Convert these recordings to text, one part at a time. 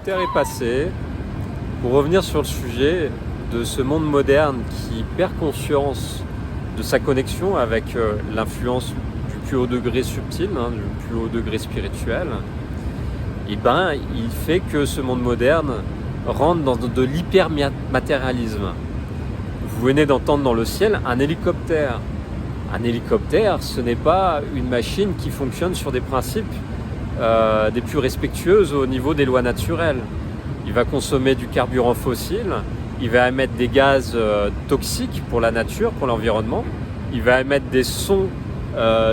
l'hélicoptère est passé. Pour revenir sur le sujet de ce monde moderne qui perd conscience de sa connexion avec l'influence du plus haut degré subtil, du plus haut degré spirituel, et il fait que ce monde moderne rentre dans de l'hypermatérialisme. Vous venez d'entendre dans le ciel un hélicoptère. Un hélicoptère, ce n'est pas une machine qui fonctionne sur des principes des plus respectueux au niveau des lois naturelles. Il va consommer du carburant fossile, il va émettre des gaz toxiques pour la nature, pour l'environnement, il va émettre des sons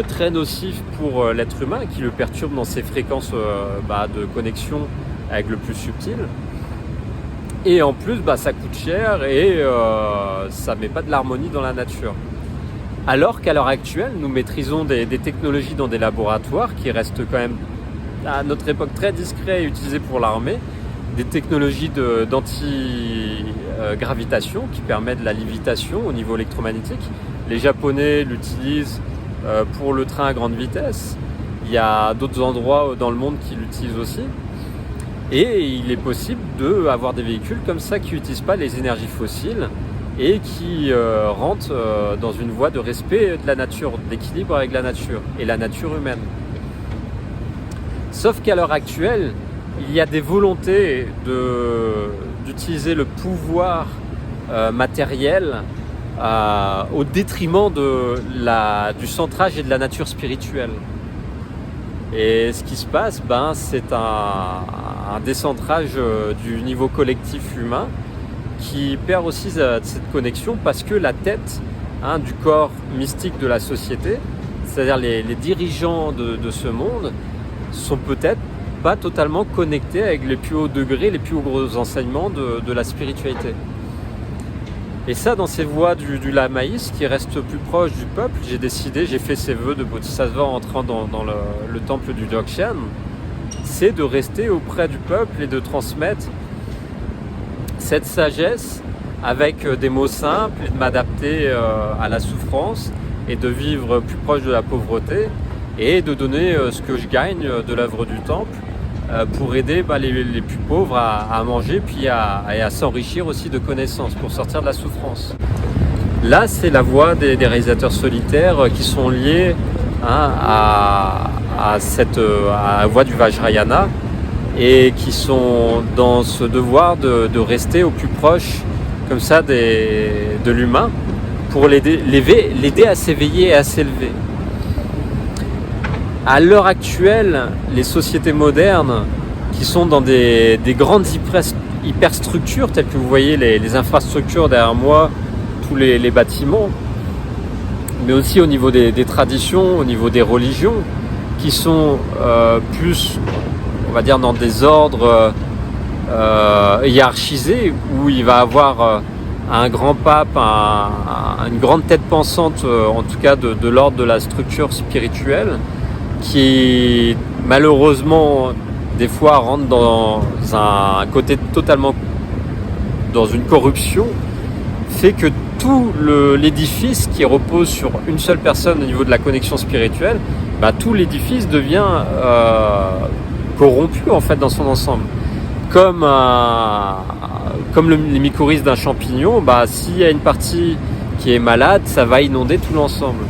très nocifs pour l'être humain qui le perturbent dans ses fréquences de connexion avec le plus subtil. Et en plus, ça coûte cher et ça ne met pas de l'harmonie dans la nature. Alors qu'à l'heure actuelle, nous maîtrisons des technologies dans des laboratoires qui restent quand même à notre époque très discrets et utilisées pour l'armée, des technologies d'anti-gravitation qui permettent de la lévitation au niveau électromagnétique. Les Japonais l'utilisent pour le train à grande vitesse. Il y a d'autres endroits dans le monde qui l'utilisent aussi. Et il est possible d'avoir des véhicules comme ça qui n'utilisent pas les énergies fossiles et qui rentrent dans une voie de respect de la nature, d'équilibre avec la nature et la nature humaine. Sauf qu'à l'heure actuelle, il y a des volontés d'utiliser le pouvoir matériel au détriment du centrage et de la nature spirituelle. Et ce qui se passe, c'est un décentrage du niveau collectif humain qui perd aussi cette connexion parce que la tête du corps mystique de la société, c'est-à-dire les dirigeants de ce monde, sont peut-être pas totalement connectés avec les plus hauts degrés, les plus hauts gros enseignements de la spiritualité. Et ça, dans ces voies du lamaïsme qui reste plus proche du peuple, j'ai fait ces vœux de Bodhisattva en entrant dans le temple du Dzogchen, c'est de rester auprès du peuple et de transmettre cette sagesse avec des mots simples et de m'adapter à la souffrance et de vivre plus proche de la pauvreté et de donner ce que je gagne de l'œuvre du temple pour aider les plus pauvres à manger puis à s'enrichir aussi de connaissances pour sortir de la souffrance. Là, c'est la voie des réalisateurs solitaires qui sont liés à la voie du Vajrayana et qui sont dans ce devoir de rester au plus proche comme ça de l'humain pour l'aider à s'éveiller et à s'élever. À l'heure actuelle, les sociétés modernes qui sont dans des grandes hyperstructures, telles que vous voyez les infrastructures derrière moi, tous les bâtiments, mais aussi au niveau des traditions, au niveau des religions, qui sont plus, on va dire, dans des ordres hiérarchisés, où il va avoir un grand pape, une grande tête pensante, en tout cas de l'ordre de la structure spirituelle, qui malheureusement des fois rentre dans un côté totalement dans une corruption, fait que tout l'édifice qui repose sur une seule personne au niveau de la connexion spirituelle, tout l'édifice devient corrompu en fait dans son ensemble. Comme les mycorhizes d'un champignon, s'il y a une partie qui est malade, ça va inonder tout l'ensemble.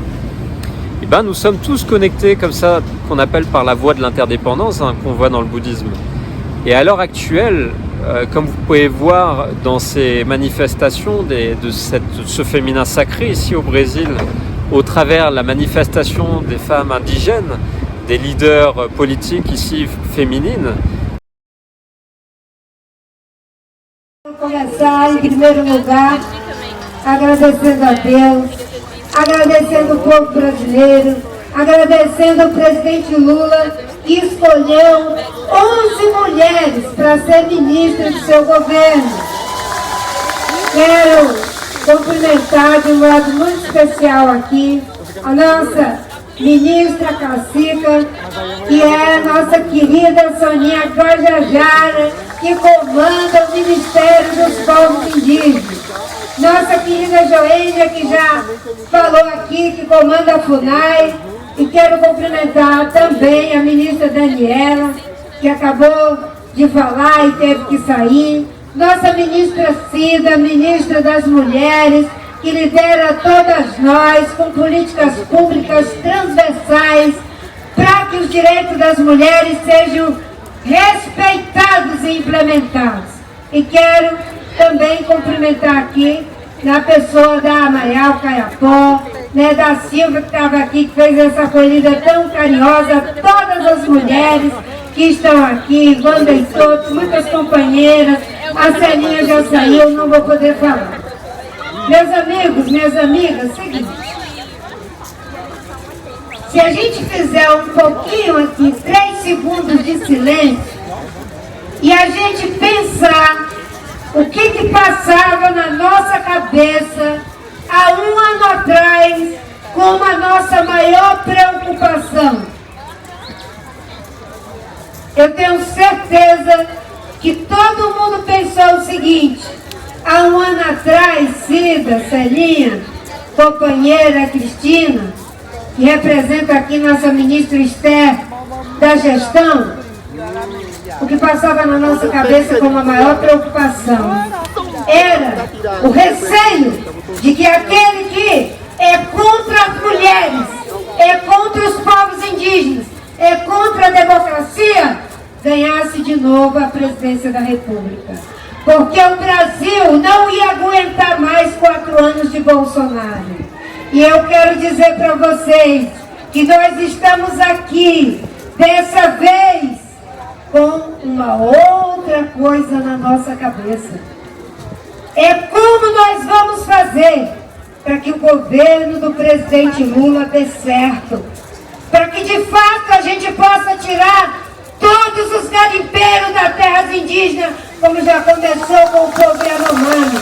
Et nous sommes tous connectés comme ça, qu'on appelle par la voie de l'interdépendance, qu'on voit dans le bouddhisme. Et à l'heure actuelle, comme vous pouvez voir dans ces manifestations de ce féminin sacré ici au Brésil, au travers la manifestation des femmes indigènes, des leaders politiques ici féminines. Começar em primeiro lugar agradecendo a Deus, agradecendo o povo brasileiro, agradecendo ao presidente Lula que escolheu 11 mulheres para ser ministra do seu governo. Quero cumprimentar de um modo muito especial aqui a nossa ministra Cacica, que é a nossa querida Soninha Guajajara, que comanda o Ministério dos Povos Indígenas. Nossa querida Joênia, que já falou aqui, que comanda a FUNAI. E quero cumprimentar também a ministra Daniela, que acabou de falar e teve que sair. Nossa ministra Cida, ministra das Mulheres, que lidera todas nós com políticas públicas transversais para que os direitos das mulheres sejam respeitados e implementados. E quero também cumprimentar aqui na pessoa da Amayal Caiapó, da Silva que estava aqui, que fez essa acolhida tão carinhosa, todas as mulheres que estão aqui, Wanda e todos, muitas companheiras, a Celinha já saiu, não vou poder falar. Meus amigos, minhas amigas, seguinte, se a gente fizer um pouquinho aqui, 3 segundos de silêncio, e a gente pensar o que passava na nossa cabeça há um ano atrás, como a nossa maior preocupação. Eu tenho certeza que todo mundo pensou o seguinte: há um ano atrás, Cida, Celinha, companheira Cristina, que representa aqui nossa ministra Esther da gestão, o que passava na nossa cabeça como a maior preocupação era o receio de que aquele que é contra as mulheres, é contra os povos indígenas, é contra a democracia, ganhasse de novo a presidência da República. Porque o Brasil não ia aguentar mais 4 anos de Bolsonaro. E eu quero dizer para vocês que nós estamos aqui, dessa vez, com uma outra coisa na nossa cabeça. É como nós vamos fazer para que o governo do presidente Lula dê certo. Para que de fato a gente possa tirar todos os garimpeiros das terras indígenas, como já começou com o povo Yanomami.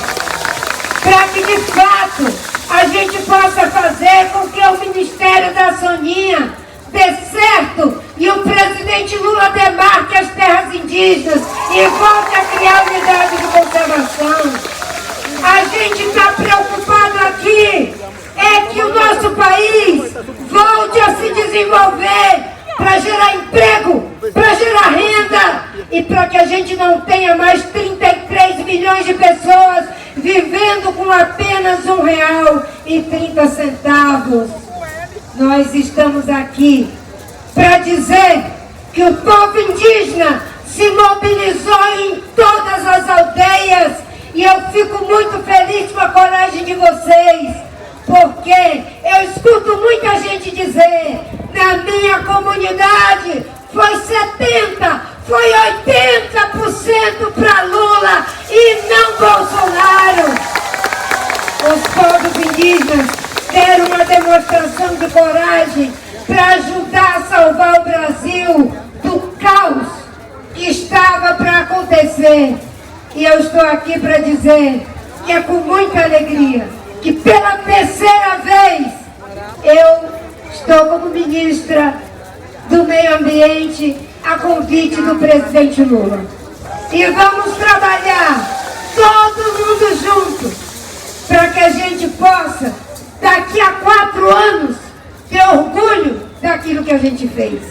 Para que de fato a gente possa fazer com que o Ministério da Soninha dê certo e o presidente Lula demarque as terras indígenas e volte a criar unidade de conservação. A gente está preocupado aqui é que o nosso país volte a se desenvolver para gerar emprego, para gerar renda e para que a gente não tenha mais 33 milhões de pessoas vivendo com apenas R$1,30. Nós estamos aqui para dizer que o povo indígena se mobilizou em todas as aldeias e eu fico muito feliz com a coragem de vocês, porque eu escuto muita gente dizer: na minha comunidade foi 70%, foi 80% para Lula e não Bolsonaro. Os povos indígenas deram uma demonstração de coragem para ajudar a salvar o Brasil do caos que estava para acontecer. E eu estou aqui para dizer que é com muita alegria que pela 3ª vez eu estou como ministra do Meio Ambiente a convite do presidente Lula. E vamos trabalhar todo mundo junto para que a gente possa, daqui a 4 anos, ter orgulho daquilo que a gente fez.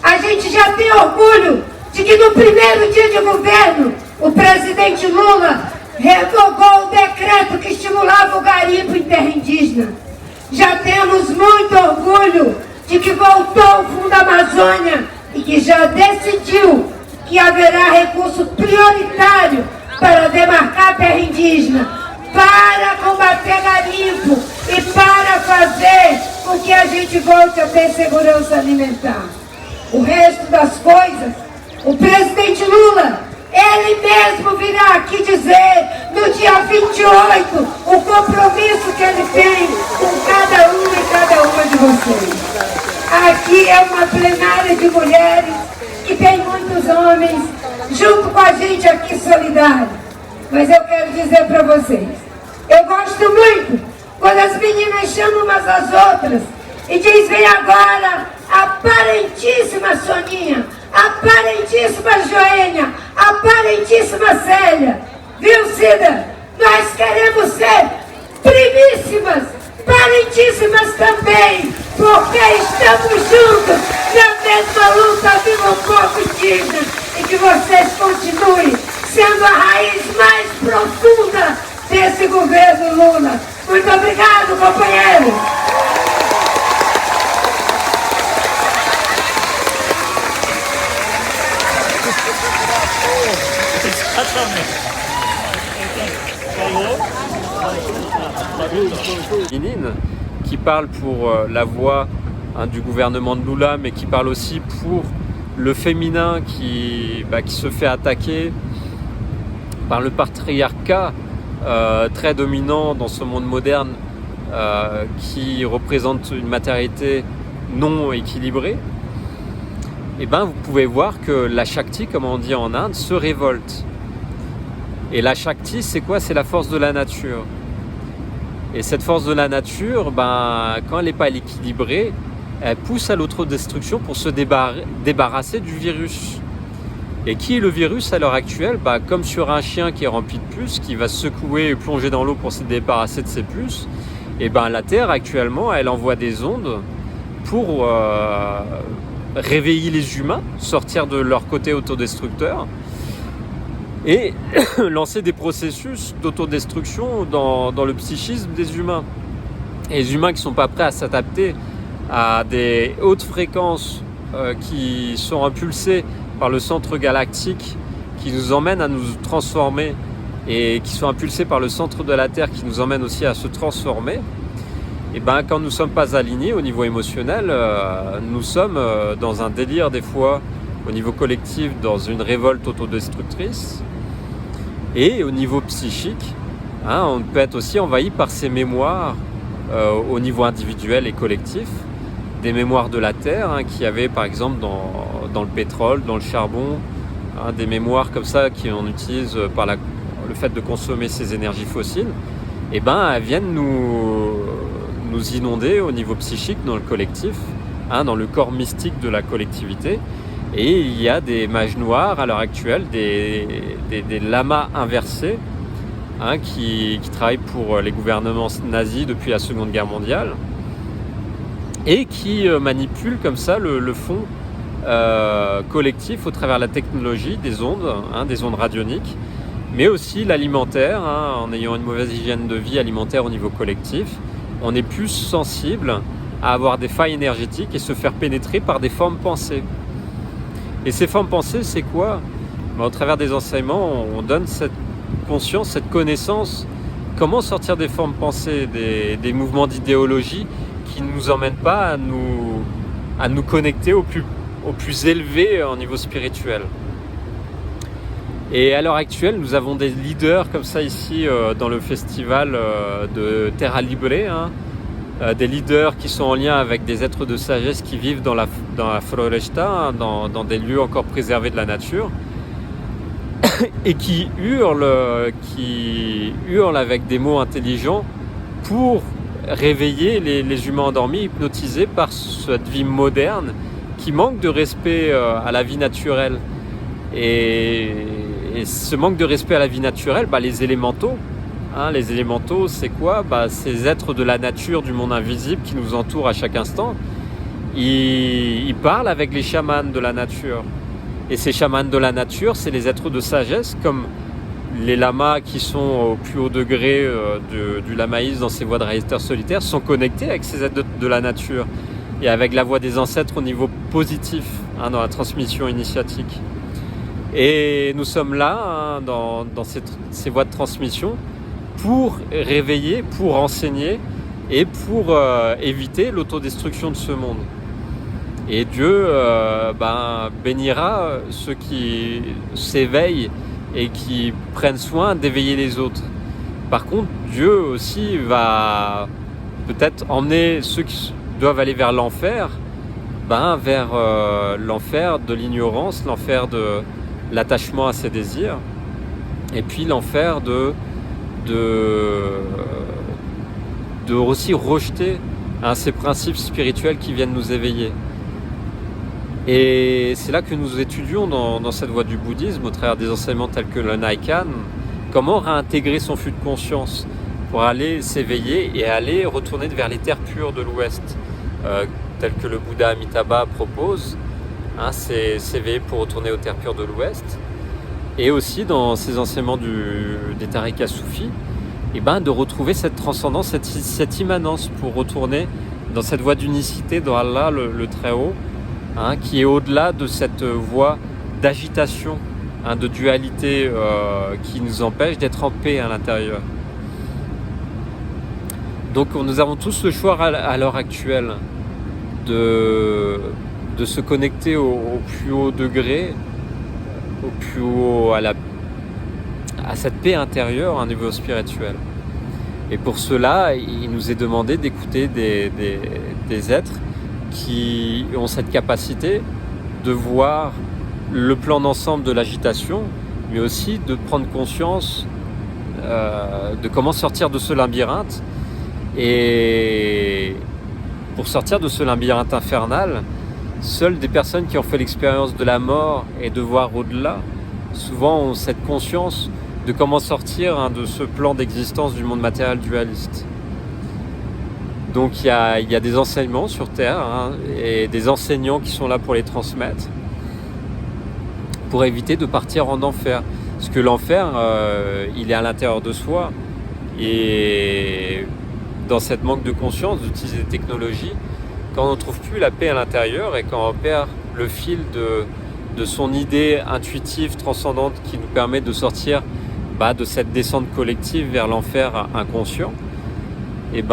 A gente já tem orgulho de que no primeiro dia de governo o presidente Lula revogou o decreto que estimulava o garimpo em terra indígena. Já temos muito orgulho de que voltou o Fundo Amazônia e que já decidiu que haverá recurso prioritário para demarcar a terra indígena, para combater garimpo e para fazer com que a gente volte a ter segurança alimentar. O resto das coisas, o presidente Lula, ele mesmo virá aqui dizer no dia 28 o compromisso que ele tem com cada um e cada uma de vocês. Aqui é uma plenária de mulheres que tem muitos homens junto com a gente aqui solidário. Mas eu quero dizer para vocês, eu gosto muito quando as meninas chamam umas às outras e dizem: vem agora a parentíssima Soninha, a parentíssima Joênia, a parentíssima Célia. Viu, Cida? Nós queremos ser primíssimas, parentíssimas também, porque estamos juntos na mesma luta viva o povo indígena. e que vocês continuem sendo a raiz mais profunda desse governo Lula. Muito obrigado, companheiros! Lénine, qui parle pour la voix du gouvernement de Lula, mais qui parle aussi pour le féminin qui se fait attaquer par le patriarcat très dominant dans ce monde moderne qui représente une matérialité non équilibrée. Et vous pouvez voir que la Shakti, comme on dit en Inde, se révolte. Et la Shakti, c'est quoi? C'est la force de la nature. Et cette force de la nature, quand elle n'est pas équilibrée, elle pousse à l'autodestruction pour se débarrasser du virus. Et qui est le virus à l'heure actuelle? Comme sur un chien qui est rempli de puces, qui va se secouer et plonger dans l'eau pour se débarrasser de ses puces, et la Terre actuellement, elle envoie des ondes pour réveiller les humains, sortir de leur côté autodestructeur et lancer des processus d'autodestruction dans le psychisme des humains. Et les humains qui ne sont pas prêts à s'adapter à des hautes fréquences qui sont impulsées par le centre galactique qui nous emmène à nous transformer et qui sont impulsés par le centre de la Terre qui nous emmène aussi à se transformer, et quand nous ne sommes pas alignés au niveau émotionnel, nous sommes dans un délire des fois au niveau collectif, dans une révolte autodestructrice, et au niveau psychique, on peut être aussi envahi par ces mémoires au niveau individuel et collectif, des mémoires de la Terre qu'il y avait par exemple dans le pétrole, dans le charbon, des mémoires comme ça qu'on utilise par le fait de consommer ces énergies fossiles, elles viennent nous inonder au niveau psychique, dans le collectif, dans le corps mystique de la collectivité. Et il y a des mages noirs à l'heure actuelle, des lamas inversés, qui travaillent pour les gouvernements nazis depuis la Seconde Guerre mondiale et qui manipulent comme ça le fond collectif au travers de la technologie, des ondes radioniques, mais aussi l'alimentaire, en ayant une mauvaise hygiène de vie alimentaire au niveau collectif. On est plus sensible à avoir des failles énergétiques et se faire pénétrer par des formes pensées. Et ces formes pensées, c'est quoi? Au travers des enseignements, on donne cette conscience, cette connaissance, comment sortir des formes pensées, des mouvements d'idéologie qui ne nous emmènent pas à nous connecter au plus élevé au niveau spirituel. Et à l'heure actuelle, nous avons des leaders comme ça ici dans le festival de Terra Libre, des leaders qui sont en lien avec des êtres de sagesse qui vivent dans la floresta, dans des lieux encore préservés de la nature, et qui hurlent avec des mots intelligents pour réveiller les humains endormis, hypnotisés par cette vie moderne qui manque de respect à la vie naturelle. Et ce manque de respect à la vie naturelle, les élémentaux, les élémentaux, c'est quoi? Ces êtres de la nature, du monde invisible qui nous entourent à chaque instant, ils parlent avec les chamans de la nature. Et ces chamans de la nature, c'est les êtres de sagesse, comme les lamas qui sont au plus haut degré du lamaïsme dans ces voies de réalisateurs solitaires, sont connectés avec ces êtres de la nature et avec la voix des ancêtres au niveau positif, dans la transmission initiatique. Et nous sommes là, dans ces voies de transmission, pour réveiller, pour enseigner et pour éviter l'autodestruction de ce monde. Et Dieu bénira ceux qui s'éveillent et qui prennent soin d'éveiller les autres. Par contre, Dieu aussi va peut-être emmener ceux qui doivent aller vers l'enfer, vers l'enfer de l'ignorance, l'enfer de l'attachement à ses désirs, et puis l'enfer de aussi rejeter ces principes spirituels qui viennent nous éveiller. Et c'est là que nous étudions dans cette voie du bouddhisme, au travers des enseignements tels que le Naikan, comment réintégrer son flux de conscience pour aller s'éveiller et aller retourner vers les terres pures de l'Ouest, tel que le Bouddha Amitabha propose, hein, s'éveiller pour retourner aux terres pures de l'Ouest, et aussi dans ces enseignements des tariqas soufis, et de retrouver cette transcendance, cette immanence pour retourner dans cette voie d'unicité dans Allah, le Très-Haut, hein, qui est au-delà de cette voie d'agitation, hein, de dualité qui nous empêche d'être en paix à l'intérieur. Donc nous avons tous le choix à l'heure actuelle de se connecter au plus haut degré, au plus haut à cette paix intérieure à un niveau spirituel. Et pour cela, il nous est demandé d'écouter des êtres qui ont cette capacité de voir le plan d'ensemble de l'agitation, mais aussi de prendre conscience de comment sortir de ce labyrinthe. Et pour sortir de ce labyrinthe infernal, seules des personnes qui ont fait l'expérience de la mort et de voir au-delà, souvent ont cette conscience de comment sortir, hein, de ce plan d'existence du monde matériel dualiste. Donc il y a des enseignements sur Terre, hein, et des enseignants qui sont là pour les transmettre, pour éviter de partir en enfer. Parce que l'enfer, il est à l'intérieur de soi. Et dans cette manque de conscience d'utiliser des technologies, quand on ne trouve plus la paix à l'intérieur et quand on perd le fil de son idée intuitive, transcendante, qui nous permet de sortir de cette descente collective vers l'enfer inconscient, il est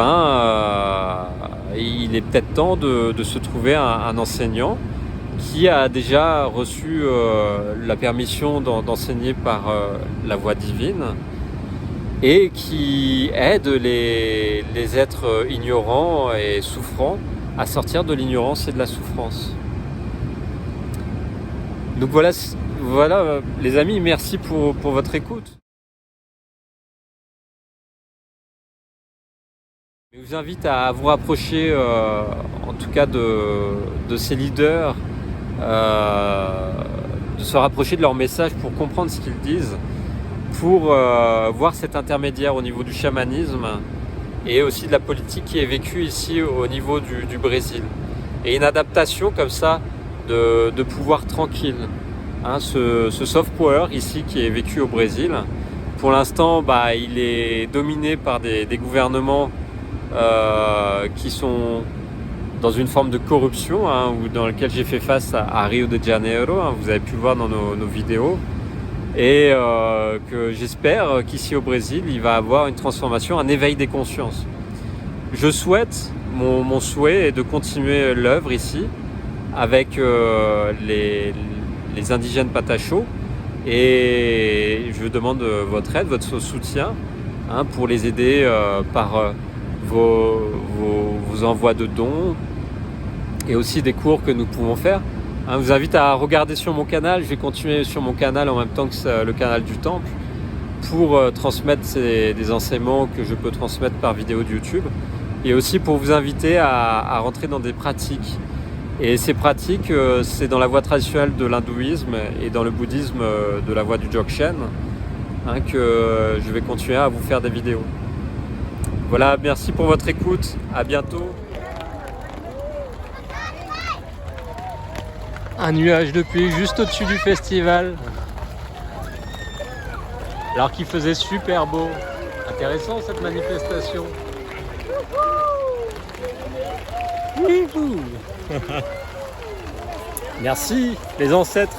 peut-être temps de se trouver un enseignant qui a déjà reçu la permission d'enseigner par la voie divine et qui aide les êtres ignorants et souffrants à sortir de l'ignorance et de la souffrance. Donc voilà les amis, merci pour votre écoute. Je vous invite à vous rapprocher en tout cas de ces leaders, de se rapprocher de leur message pour comprendre ce qu'ils disent, pour voir cet intermédiaire au niveau du chamanisme et aussi de la politique qui est vécue ici au niveau du Brésil. Et une adaptation comme ça de pouvoir tranquille. Hein, ce soft power ici qui est vécu au Brésil, pour l'instant il est dominé par des gouvernements qui sont dans une forme de corruption, hein, ou dans lequel j'ai fait face à Rio de Janeiro, hein, vous avez pu le voir dans nos vidéos, et que j'espère qu'ici au Brésil il va avoir une transformation, un éveil des consciences. Je souhaite, mon souhait est de continuer l'œuvre ici avec les indigènes Patachos, et je demande votre aide, votre soutien, hein, pour les aider par vos envois de dons et aussi des cours que nous pouvons faire. Je vous invite à regarder sur mon canal, je vais continuer sur mon canal en même temps que le canal du Temple pour transmettre des enseignements que je peux transmettre par vidéo de YouTube, et aussi pour vous inviter à rentrer dans des pratiques. Et ces pratiques, c'est dans la voie traditionnelle de l'hindouisme et dans le bouddhisme de la voie du Dzogchen, hein, que je vais continuer à vous faire des vidéos. Voilà, merci pour votre écoute, à bientôt. Un nuage de pluie juste au-dessus du festival, alors qu'il faisait super beau. Intéressant cette manifestation. Merci les ancêtres.